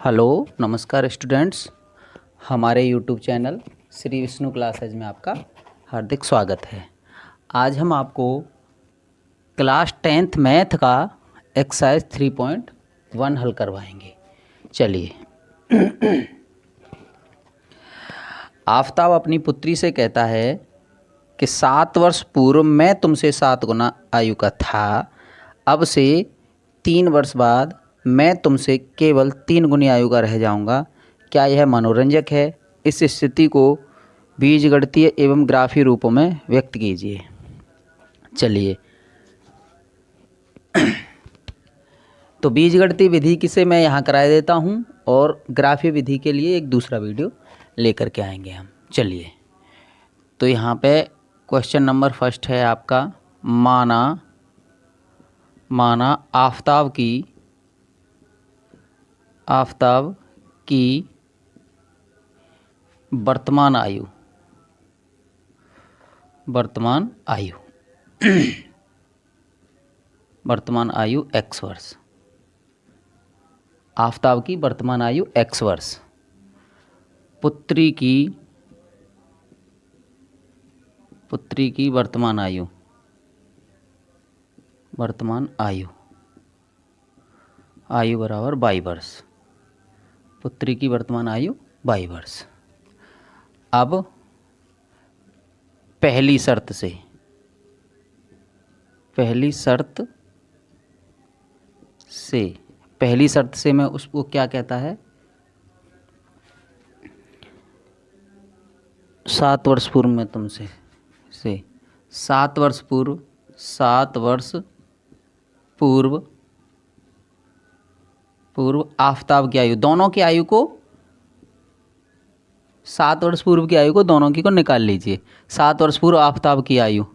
Hello नमस्कार students, हमारे YouTube channel Shri Vishnu classes में आपका हार्दिक स्वागत है। आज हम आपको क्लास 10th मैथ का एक्सरसाइज 3.1 हल करवाएंगे। चलिए। आफताब अपनी पुत्री से कहता है कि 7 वर्ष पूर्व मैं तुमसे 7 गुना आयु का था, अब से 3 वर्ष बाद मैं तुमसे केवल 3 गुनी आयु का रह जाऊंगा। क्या यह मनोरंजक है? इस स्थिति को बीजगणितीय एवं ग्राफीय रूपों में व्यक्त कीजिए। चलिए, तो बीजगणितीय विधि किसे मैं यहाँ करा देता हूँ और ग्राफीय विधि के लिए एक दूसरा वीडियो लेकर के आएंगे हम। चलिए, तो यहाँ पे क्वेश्चन नंबर फर्स्ट है आपका, माना आफताब की वर्तमान आयु x वर्ष। आफताब की वर्तमान आयु x वर्ष। पुत्री की वर्तमान आयु बराबर 22 वर्ष। पुत्री की वर्तमान आयु 22 वर्ष। अब पहली शर्त से मैं उसको क्या कहता है, 7 वर्ष पूर्व में तुमसे 7 वर्ष पूर्व आफताब की आयु, दोनों की आयु को 7 वर्ष पूर्व की आयु को दोनों की को निकाल लीजिए। 7 वर्ष पूर्व आफताब की आयु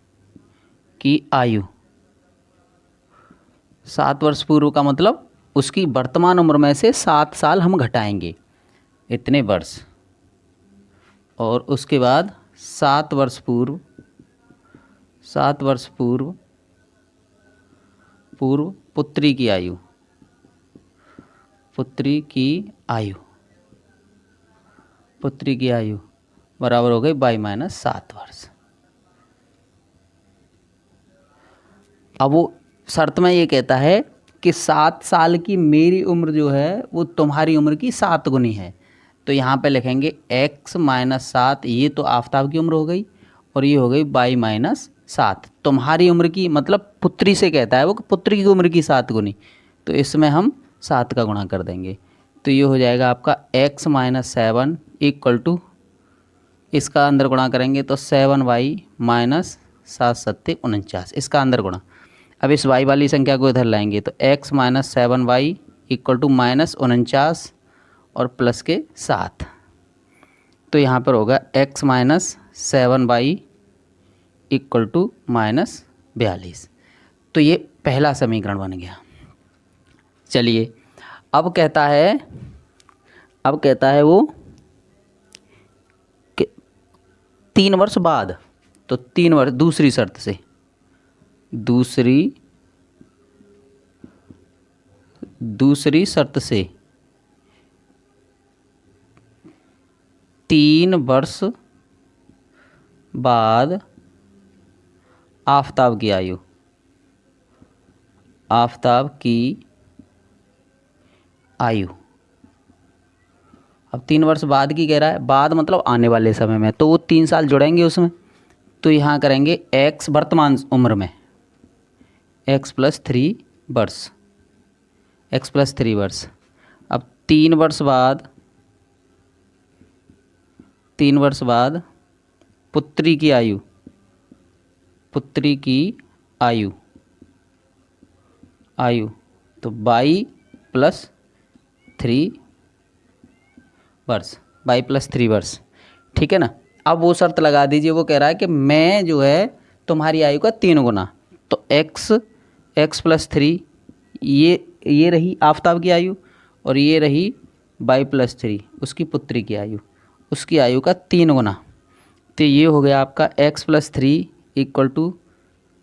7 वर्ष पूर्व का मतलब उसकी वर्तमान उम्र में से 7 साल हम घटाएंगे, इतने वर्ष। और उसके बाद 7 वर्ष पूर्व पुत्री की आयु बराबर हो गई 22 - 7 वर्ष। अब वो शर्त में ये कहता है कि 7 साल की मेरी उम्र जो है वो तुम्हारी उम्र की 7 गुनी है। तो यहाँ पे लिखेंगे x - 7, ये तो आफताब की उम्र हो गई और ये हो गई 22 - 7। तुम्हारी उम्र की मतलब पुत्री से कहता है वो कि पुत्री की उम्र की 7 गुनी, तो इसमें हम 7 का गुणा कर देंगे। तो ये हो जाएगा आपका x - 7 इक्वल टू, इसका अंदर गुणा करेंगे तो 7y - 7 7 49, इसका अंदर गुणा। अब इस y वाली संख्या को इधर लाएंगे तो x - 7y इक्वल टू -49 और प्लस के 7। तो यहाँ पर होगा x - 7y इक्वल टू -42। तो ये पहला समीकरण बन गया। चलिए, अब कहता है वो कि 3 वर्ष बाद, तो 3 वर्ष दूसरी शर्त से 3 वर्ष बाद आफताब की आयु। अब 3 वर्ष बाद की कह रहा है, बाद मतलब आने वाले समय में, तो वो 3 साल जुड़ेंगे उसमें। तो यहाँ करेंगे x वर्तमान उम्र में x + 3 वर्ष। अब 3 वर्ष बाद पुत्री की आयु तो 22 + 3 वर्ष, 22 + 3 वर्ष, ठीक है ना। अब वो शर्त लगा दीजिए, वो कह रहा है कि मैं जो है तुम्हारी आयु का 3 गुना, तो x + 3, ये रही आफताब की आयु और ये रही 22 + 3 उसकी पुत्री की आयु, उसकी आयु का 3 गुना। तो ये हो गया आपका x + 3 इक्वल टू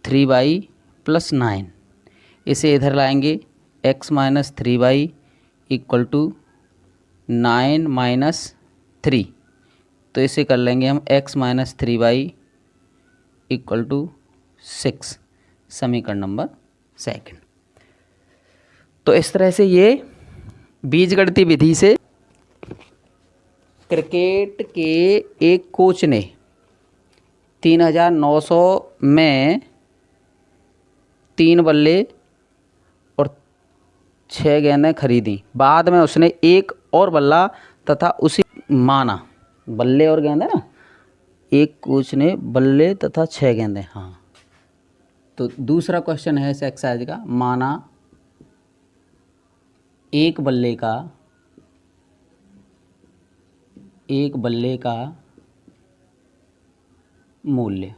3y + 9। इसे इधर लाएंगे x - 3y equal to 9 minus 3, तो इसे कर लेंगे हम x minus 3y equal to 6, समीकरण नंबर 2। तो इस तरह से ये बीजगणितीय विधि से क्रिकेट के एक कोच ने 3,900 में 3 बल्ले और 6 गेंदें खरीदी। बाद में उसने एक और बल्ला तथा उसी माना, बल्ले और गेंदें ना, एक कोच ने बल्ले तथा 6 गेंदें। हाँ, तो दूसरा क्वेश्चन है इस एक्सरसाइज का, माना एक बल्ले का मूल्य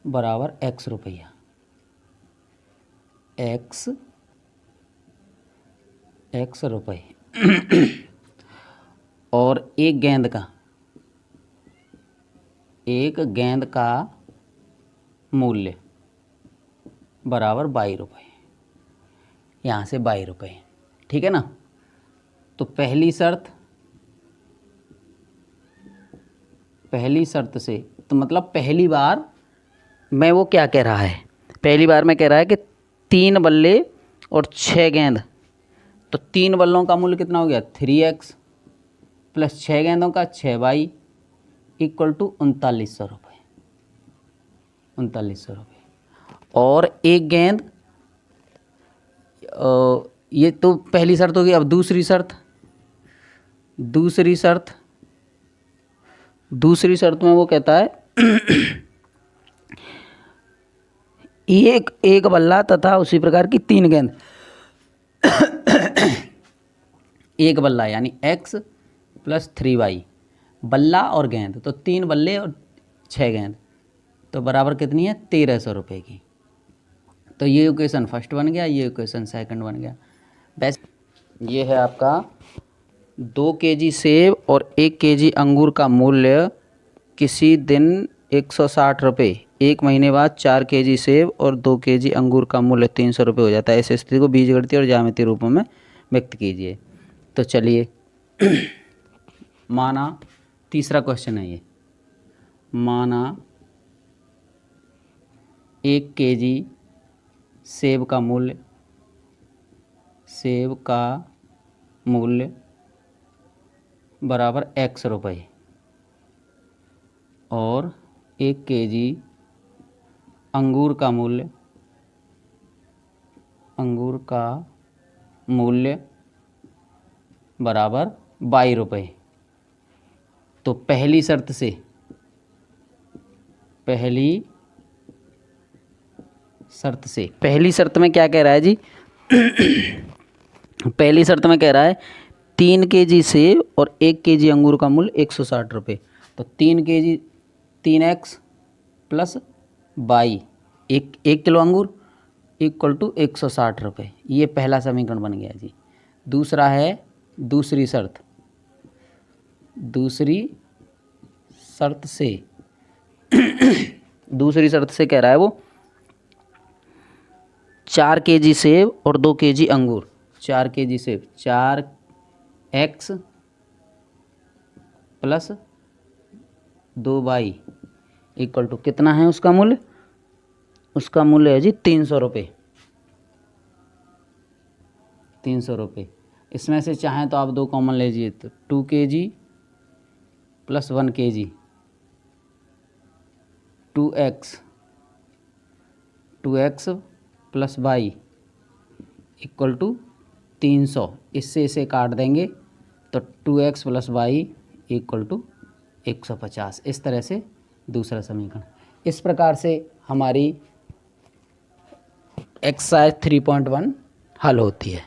बराबर x रुपया, x रुपये और एक गेंद का मूल्य बराबर 22 रुपये, यहाँ से 22 रुपये। ठीक है ना। तो पहली शर्त से, तो मतलब पहली बार में वो क्या कह रहा है, पहली बार में कह रहा है कि 3 बल्ले और 6 गेंद, तो 3 बल्लों का मूल्य कितना हो गया 3x प्लस 6 गेंदों का 6y इक्वल टू 3900 रुपये, 3900 रुपये। और एक गेंद, ये तो पहली शर्त होगी। अब दूसरी शर्त में वो कहता है एक बल्ला तथा उसी प्रकार की 3 गेंद। एक बल्ला यानी x प्लस 3y, बल्ला और गेंद, तो 3 बल्ले और 6 गेंद, तो बराबर कितनी है 1300 रुपये की। तो ये इक्वेशन फर्स्ट बन गया, ये इक्वेशन सेकंड बन गया। बस ये है आपका 2 केजी सेब और 1 केजी अंगूर का मूल्य किसी दिन 160 रुपये, 1 महीने बाद 4 केजी सेब और 2 केजी अंगूर का मूल्य 300 रुपये हो जाता है। ऐसी स्थिति को बीजगणितीय और ज्यामितीय रूपों में व्यक्त कीजिए। तो चलिए माना तीसरा क्वेश्चन है ये, माना 1 केजी सेब का मूल्य बराबर x रुपये और 1 केजी अंगूर का मूल्य बराबर 22 रुपये। तो पहली शर्त में क्या कह रहा है जी पहली शर्त में कह रहा है 3 केजी सेब और 1 केजी अंगूर का मूल्य 160 रुपये। तो 3 केजी 3x प्लस 22, 1 किलो अंगूर इक्वल टू 160 रुपये। ये पहला समीकरण बन गया जी। दूसरा है दूसरी शर्त से कह रहा है वो 4 केजी सेब और 2 केजी अंगूर, 4 केजी सेब, 4x plus 2y equal to कितना है उसका मूल्य, उसका मूल्य है जी 300 रुपये, 300 रुपये। इसमें से चाहें तो आप 2 कॉमन ले लीजिए, तो 2 KG plus 1 KG, 2x plus y equal to 300। इससे इसे काट देंगे तो 2x plus y equal to 150। इस तरह से दूसरा समीकरण। इस प्रकार से हमारी एक्सरसाइज 3.1 हल होती है।